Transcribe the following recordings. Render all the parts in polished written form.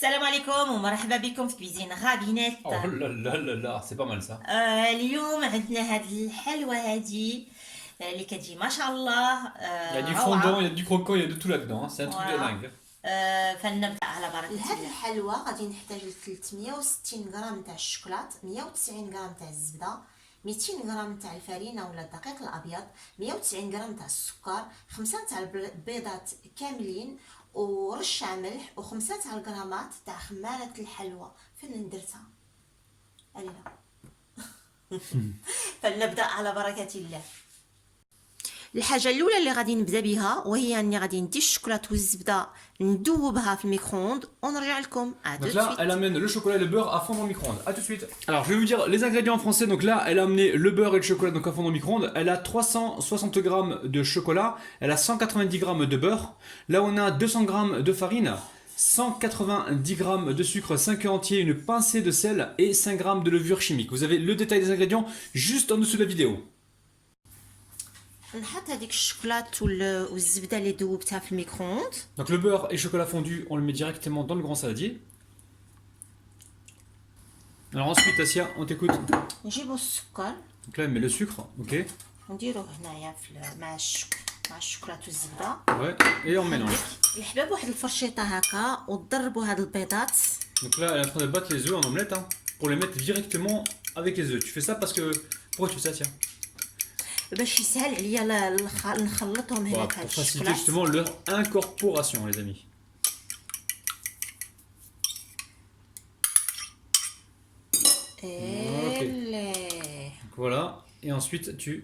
السلام عليكم ومرحبا بكم في كويزين غابينات. Oh là là là là, c'est pas mal ça. اليوم عندنا هاد الحلوى هادي اللي كتجي ما شاء الله Il y a du fondant, il y روعة. a du croquant, il y a de tout là-dedans, hein. C'est un truc de فوالا. dingue. فلنبدا على بركة لهاد الله. الحلوى غادي نحتاج 360 غرام تاع الشوكولات، 190 غرام تاع الزبده، 200 غرام تاع الفرينه ولا الدقيق الابيض، 190 غرام تاع السكر، 5 تاع البيضات كاملين ورشه ملح، و5 تاع الغرامات تاع خماره الحلوى. فين درتها علينا؟ فلنبدا على بركة الله. الحاجه الاولى اللي غادي نبدا بها وهي اني غادي ندي الشوكولات والزبده ندوبها في الميكرووند ونرجع لكم. Donc là, elle amène le chocolat et le beurre à fondre au micro-ondes. A tout de suite. Alors, je vais vous dire les ingrédients en français. Donc là, elle a amené le beurre et le chocolat donc à fondre au micro-ondes. Elle a 360 grammes de chocolat. Elle a 190 grammes de beurre. Là, on a 200 grammes de farine, 190 grammes de sucre 5 œufs entiers, une pincée de sel et 5 grammes de levure chimique. Vous avez le détail des ingrédients juste en dessous de la vidéo. نحط هذيك الشوكولات والزبده اللي دوبتها في الميكرووند. Donc le beurre et le chocolat fondu, on le met directement dans le grand saladier. Alors ensuite, Asia, on t'écoute. نجيبو السكر Donc là, elle met le sucre, ok. ونديروه هنايا مع الشوكولات والزبده. Ouais, et on mélange. الحباب واحد الفرشيطه هكا وتضربوا هاد البيضات. Donc là, elle est en train de battre les œufs en omelette, hein, pour les mettre directement avec les œufs. Tu fais ça parce que... Pourquoi tu fais ça, tiens? باش يسهل عليا نخلطهم هنا Voilà, في هاد pour faciliter الشوكولات. justement leur incorporation, les amis. Donc voilà, et ensuite tu...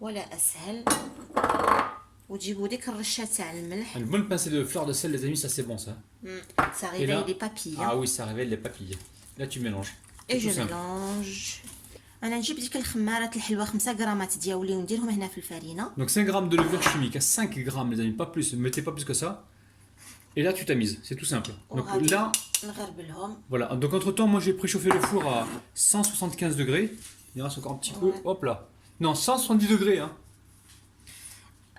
ولا اسهل وتجيبوا ديك الرشه تاع الملح. Une bonne pincée de fleurs de sel, les amis, ça c'est bon ça. Ça Et là- réveille les papilles. Ah oui, ça révèle les papilles. Là tu mélanges. اي C'est جو tout simple. ميلونج. انا نجيب ديك الخمارات الحلوه 5 غرامات ديالي ونديرهم هنا في الفرينه. Donc 5 grammes de levure chimique, à 5 grammes les amis, pas plus, ne mettez pas plus que ça. Et là tu tamises, c'est tout simple. Donc وغادي là, نغربلهم. voilà, donc entre temps moi j'ai préchauffé le four à 175 degrés. Il reste encore un petit peu, Ouais. hop là. Non, 170 degrés hein.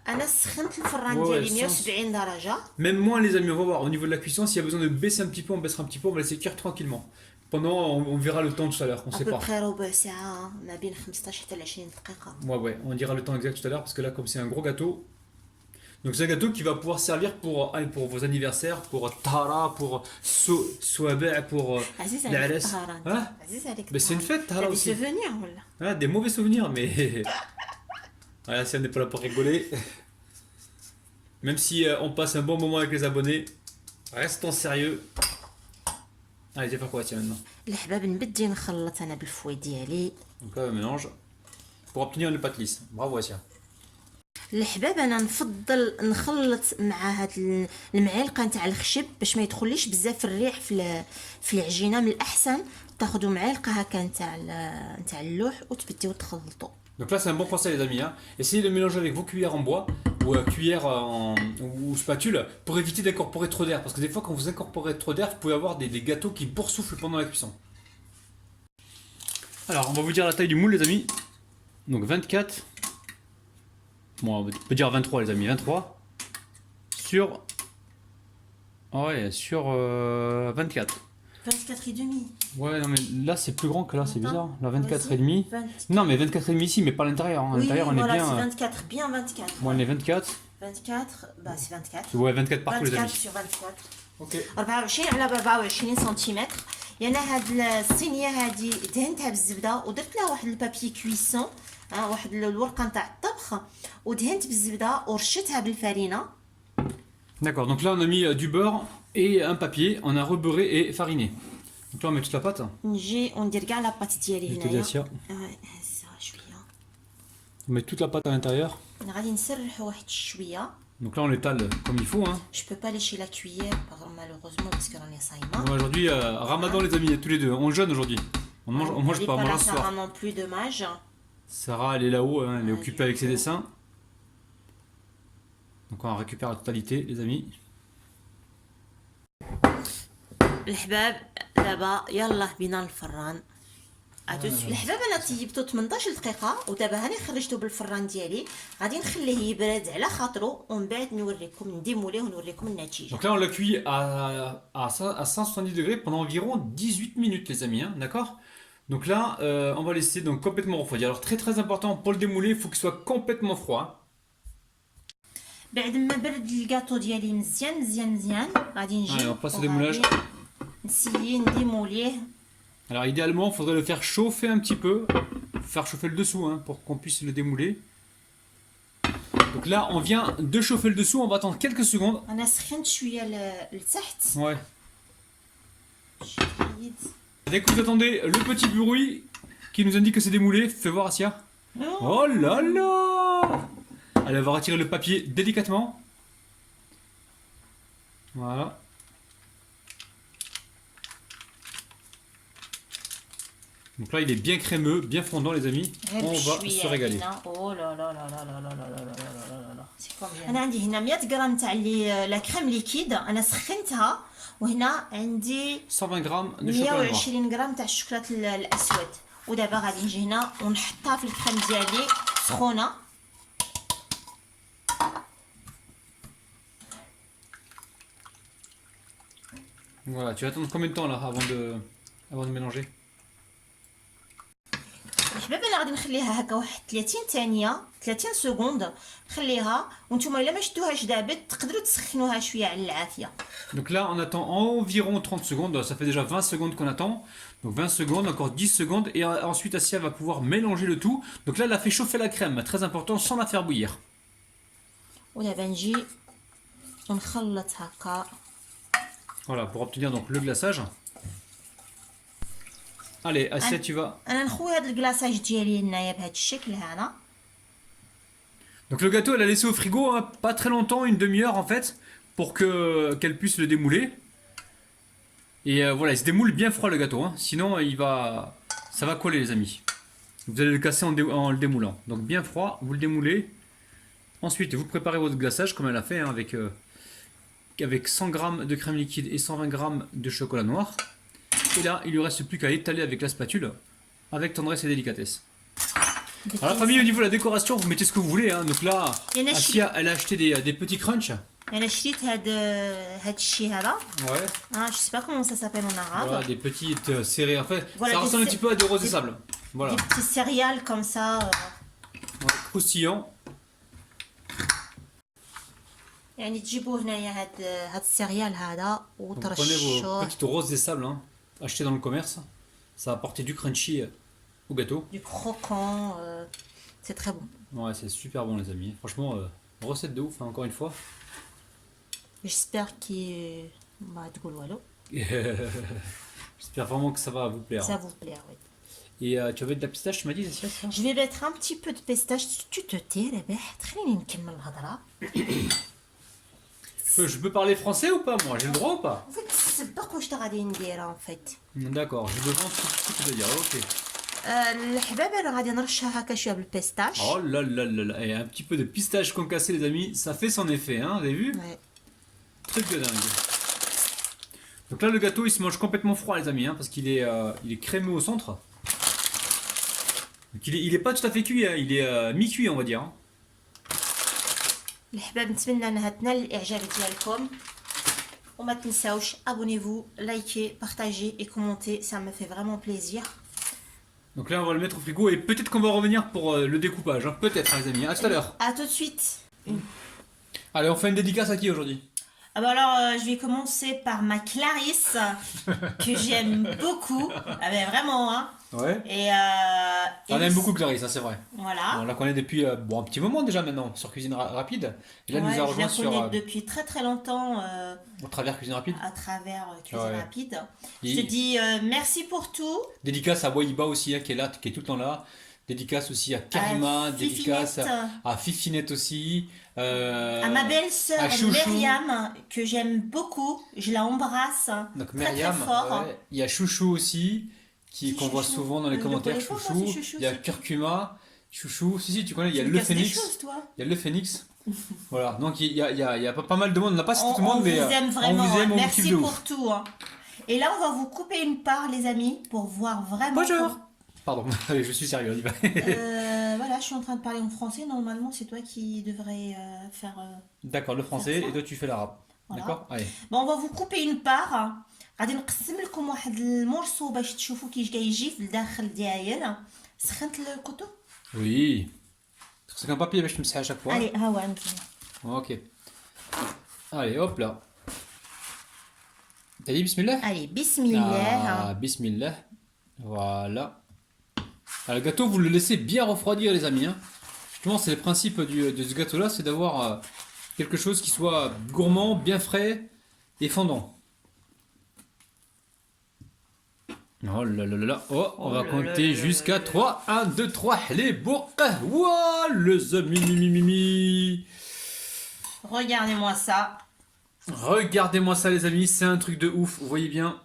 انا سخنت الفران Ouais, ديالي ouais, 170 درجه. Même moins les amis, on va voir au niveau de la cuisson, s'il y a besoin de baisser un petit peu, on baissera un petit peu, on va laisser cuire tranquillement. Pendant, on verra le temps tout à l'heure, on sait pas. ابوبخي ربع ساعه ما بين 15 حتى ل 20 دقيقه. Ouais, on dira le temps exact tout à l'heure, parce que là comme c'est un gros gâteau, donc c'est un gâteau qui va pouvoir servir pour vos anniversaires, pour Tara, pour Souabe', pour عزيز les عليك Alas. الطهارة انت. Hein عزيز عليك Mais c'est une fête Tara T'as des aussi. souvenirs ولا؟ Ah, des mauvais souvenirs, mais... Voilà, si on n'est pas là pour rigoler. Même si on passe un bon moment avec les abonnés, restons sérieux. Allez, tu vas faire quoi tiens maintenant? الحباب نبدي نخلط انا بالفوي ديالي. Donc là, on mélange pour obtenir une pâte lisse. Bravo Asia. الحباب انا نفضل نخلط مع هاد المعلقه نتاع الخشب باش ما يدخليش بزاف الريح في العجينه. من الاحسن تاخذوا معلقه هكا نتاع اللوح وتبديو تخلطوا. Donc là, c'est un bon conseil, les amis, hein. Essayez de mélanger avec vos cuillères en bois ou cuillères ou spatule pour éviter d'incorporer trop d'air. Parce que des fois, quand vous incorporez trop d'air, vous pouvez avoir des gâteaux qui boursouflent pendant la cuisson. Alors, on va vous dire la taille du moule, les amis. Donc 24. Bon, on peut dire 23, les amis. 23 sur. Ouais, sur 24. 24 et demi. Ouais, non, mais là, c'est plus grand que là, c'est bizarre. Là, 24 et Vas-y. demi. 20. Non, mais 24 et demi ici, mais pas à l'intérieur. Hein. À Oui, l'intérieur, on voilà, est bien. c'est 24, bien 24. Moi, on est 24. 24 bah c'est 24. Ouais, 24 partout, les 24 amis. sur 24. Ok. 24 على 24 سنتيمتر. يعني هاد الصينيه هادي دهنتها بالزبده ودرت لها واحد البابي كويسون، واحد الورقه نتاع الطبخ ودهنت بالزبده ورشتها بالفرينه. D'accord, donc là, on a mis du beurre et un papier. On a rebeurré et fariné. Donc là, on met toute la pâte. نجي وندير كاع لاباط ديالي Je te dis, هنايا. Asia. هزها شويه. On met toute la pâte à l'intérieur. انا غادي نسرحو واحد شويه. Donc là, on l'étale comme il faut. Hein. Je peux pas lécher la cuillère malheureusement parce que راني صايمه. Bon, aujourd'hui, Ramadan, les amis, tous les deux. On jeûne aujourd'hui. On mange pas, on mange ce Sarah soir. non plus dommage. Sarah, elle est là-haut, hein, elle est Ouais, occupée avec ses dessins. Donc on récupère la totalité, les amis. الحباب دابا يلا بينا الفران. اتوسفيت الحباب انا طيبته 18 دقيقه ودابا هاني خرجته بالفران ديالي غادي نخليه يبرد على خاطرو ومن بعد نوريكم نديموليه ونوريكم النتيجه. Donc là, on l'a cuit à 170 degrés pendant environ 18 minutes, les amis, hein, d'accord? Donc là, on va laisser donc complètement refroidir. Alors très très important, pour le démouler, il faut qu'il soit complètement froid. بعد ما برد الكاطو ديالي مزيان مزيان مزيان غادي نجي Allez, on passe au démoulage. نسيي نديموليه. Alors idéalement, il faudrait le faire chauffer un petit peu, faire chauffer le dessous hein, pour qu'on puisse le démouler. Donc là, on vient de chauffer le dessous, on va attendre quelques secondes. انا سخنت شويه لتحت. Ouais. شديد. Dès que vous attendez le petit bruit qui nous indique que c'est démoulé, fais voir Asia. Oh là là! Allez, on va retirer le papier délicatement. Voilà. Donc là, il est bien crémeux, bien fondant, les amis. غير On va بشويه se régaler. هنا. او لا لا لا لا لا لا لا لا لا لا سي كومبيان. انا عندي هنا 100 غرام تاع لا كريم ليكيد انا سخنتها وهنا عندي 120 grammes de chocolat noir. 120 غرام تاع الشوكولات الاسود ودابا غادي نجي هنا ونحطها في الكريم ديالي سخونه. Voilà, tu vas attendre combien de temps là avant de mélanger? الحباب انا غادي نخليها هكا واحد 30 ثانيه 30 سكوند نخليها وانتم الا ما شدوهاش دابا تقدروا تسخنوها شويه على العافيه. Donc là, on attend environ 30 secondes. Ça fait déjà 20 secondes qu'on attend. Donc 20 secondes, encore 10 secondes. Et ensuite, Asia va pouvoir mélanger le tout. Donc là, elle a fait chauffer la crème, très important, sans la faire bouillir. ودابا نجي ونخلط هكا. Voilà, pour obtenir donc le glaçage. Allez, Asia, tu vas. انا نخوي هاد الكلاصاج ديالي هنايا بهذا الشكل هذا. Donc le gâteau, elle a laissé au frigo hein, pas très longtemps, une demi-heure en fait, pour que qu'elle puisse le démouler. Et voilà, il se démoule bien froid le gâteau, hein, sinon ça va coller les amis. Vous allez le casser en le démoulant. Donc bien froid, vous le démoulez. Ensuite, vous préparez votre glaçage comme elle a fait hein, avec 100 grammes de crème liquide et 120 grammes de chocolat noir. Et là, il ne lui reste plus qu'à étaler avec la spatule, avec tendresse et délicatesse. Alors la famille, au niveau de la décoration, vous mettez ce que vous voulez. Hein. Donc là, Il y en a Asia, elle a acheté des petits crunchs. انا شريت هاد الشيء هذا. Ouais. je sais pas comment ça s'appelle en arabe. Voilà, des petites séries. En fait, Voilà, ça des ressemble un cé- petit peu à des roses et sable. Voilà. Des petits céréales comme ça. Ouais, croustillant. يعني تجيبوا هنايا هاد السيريال هذا Donc, prenez vos وترشوه petites roses et sable, hein, achetées dans le commerce. Ça va apporter du crunchy au gâteau. du croquant. C'est très bon. Ouais, c'est super bon les amis. Franchement, recette de ouf, hein, encore une fois. J'espère qu'il ما تقول والو. J'espère vraiment que ça va vous plaire. Ça vous plaît, oui. Et tu avais de la pistache, tu m'as dit, Asia, ça? Je vais mettre un petit peu de pistache. Tu te tais رباح تخليني نكمل الهضره. Je peux parler français ou pas moi? J'ai le droit ou pas? فهمت السباق واش غادي نديرها en fait. D'accord, je devance tout ce que tu veux dire, ok. الحباب انا غادي نرشها هكا شويه بالبيستاش. Oh là là là là, et un petit peu de pistache concassé les amis, ça fait son effet, hein, vous avez vu? Ouais. Truc de dingue. Donc là le gâteau il se mange complètement froid les amis, hein, parce il est crémeux au centre. Donc il est pas tout à fait cuit, hein, il est mi-cuit on va dire. Hein. الحباب نتمنى انها تنال الاعجاب ديالكم وما تنساوش abonnez-vous, likez, partagez et commentez, ça me fait vraiment plaisir. Donc là on va le mettre au frigo et peut-être qu'on va revenir pour le découpage, hein. Peut-être hein, les amis, à tout à l'heure. À tout de suite. Allez on fait une dédicace à qui aujourd'hui? Ah bah alors, je vais commencer par ma Clarisse, que j'aime beaucoup. Ah ben vraiment, hein. Ouais. Et On aime beaucoup Clarisse, hein, c'est vrai. Voilà. On la connaît depuis bon, un petit moment déjà maintenant sur Cuisine Rapide. Et là elle Ouais, nous a je rejoint la sur connais depuis très très longtemps au travers Cuisine Rapide. à travers Cuisine Ouais. Rapide. Et- Je te dis merci pour tout. Dédicace à Waiba aussi, hein, qui est là, qui est tout le temps là. Dédicace aussi à Karima, dédicace Fifinette. à Fifinette aussi. À ma belle-sœur à Chouchou. Myriam, que j'aime beaucoup. Je la embrasse Donc très Myriam, très fort. ouais. Il y a Chouchou aussi, Qui qu'on voit Chouchou? souvent dans les Je le commentaires. connais pas, moi, Chouchou. c'est Chouchou, Il y a c'est qui? Curcuma, Chouchou. Si, tu connais, il y a Tu me le casses des Phénix. choses, toi. Il y a le Phénix. Voilà, donc il y a pas mal de monde. On n'a pas cité tout le monde, On mais vous aime on vraiment. vous aime, on vous Merci kiffe de pour ouf. tout. Hein. Et là, on va vous couper une part, les amis, pour voir vraiment. Bonjour. Pardon, allez, je suis sérieux, on y va. Voilà, je suis en train de parler en français. Normalement, c'est toi qui devrais faire. D'accord, le français, ça. et toi tu fais l'arabe. Voilà. D'accord. Allez. Bon, on va vous couper une part. غادي نقسم لكم واحد المورسو باش تشوفوا كيش يجي في الداخل داير. سخنت الكتب. Oui. C'est qu'un papier, je me à chaque fois. Allez, ها هو عندي. Ok. Allez, hop là. T'as dit bismillah? Allez, bismillah. Ah, bismillah. Voilà. Alors, le gâteau, vous le laissez bien refroidir, les amis. Hein. Justement, c'est le principe de ce gâteau-là, c'est d'avoir quelque chose qui soit gourmand, bien frais et fondant. Oh là là là là. Oh, on va compter jusqu'à 3. 1, 2, 3. Les bourques. Ouah, les amis, mimi. Regardez-moi ça. Regardez-moi ça, les amis. C'est un truc de ouf. Vous voyez bien?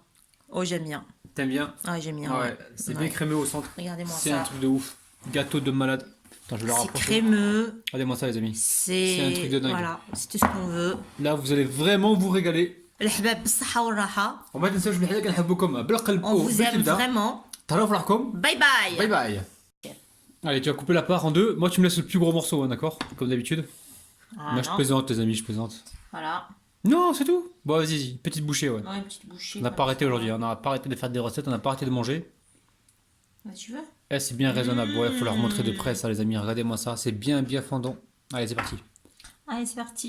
Oh, j'aime bien. T'aimes bien? Ah, j'aime bien. Ouais, c'est bien crémeux au centre. Regardez-moi C'est ça. un truc de ouf. Gâteau de malade. Attends, je vais le C'est rapprocher. crémeux. Regardez-moi ça, les amis. C'est un truc de dingue. Voilà, c'est tout ce qu'on veut. Là, vous allez vraiment vous régaler. الحباب بالصحة والراحة. وما تنساوش بالحاجة كنحبكم بالقلب On vous aime وبالكبدة. vraiment. تهلاو في روحكم. Bye bye. Bye bye. Allez, tu vas couper la part en deux. Moi, tu me laisses le plus gros morceau, hein, d'accord? Comme d'habitude. Ah, Moi, je non. plaisante, les amis, je plaisante. Voilà. Non, c'est tout. Bon, vas-y, petite bouchée, ouais. Non, une petite bouchée. On n'a pas arrêté aujourd'hui, on n'a pas arrêté de faire des recettes, on n'a pas arrêté de manger. Ah, tu veux? Eh, c'est bien raisonnable. Ouais, faut leur montrer de près, ça, les amis. Regardez-moi ça, c'est bien, bien fondant. Allez, c'est parti. Allez, c'est parti.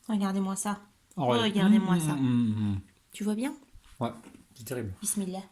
Regardez-moi ça. Oh, ouais. Regardez-moi ça. Mmh. Tu vois bien? Ouais, c'est terrible. Bismillah.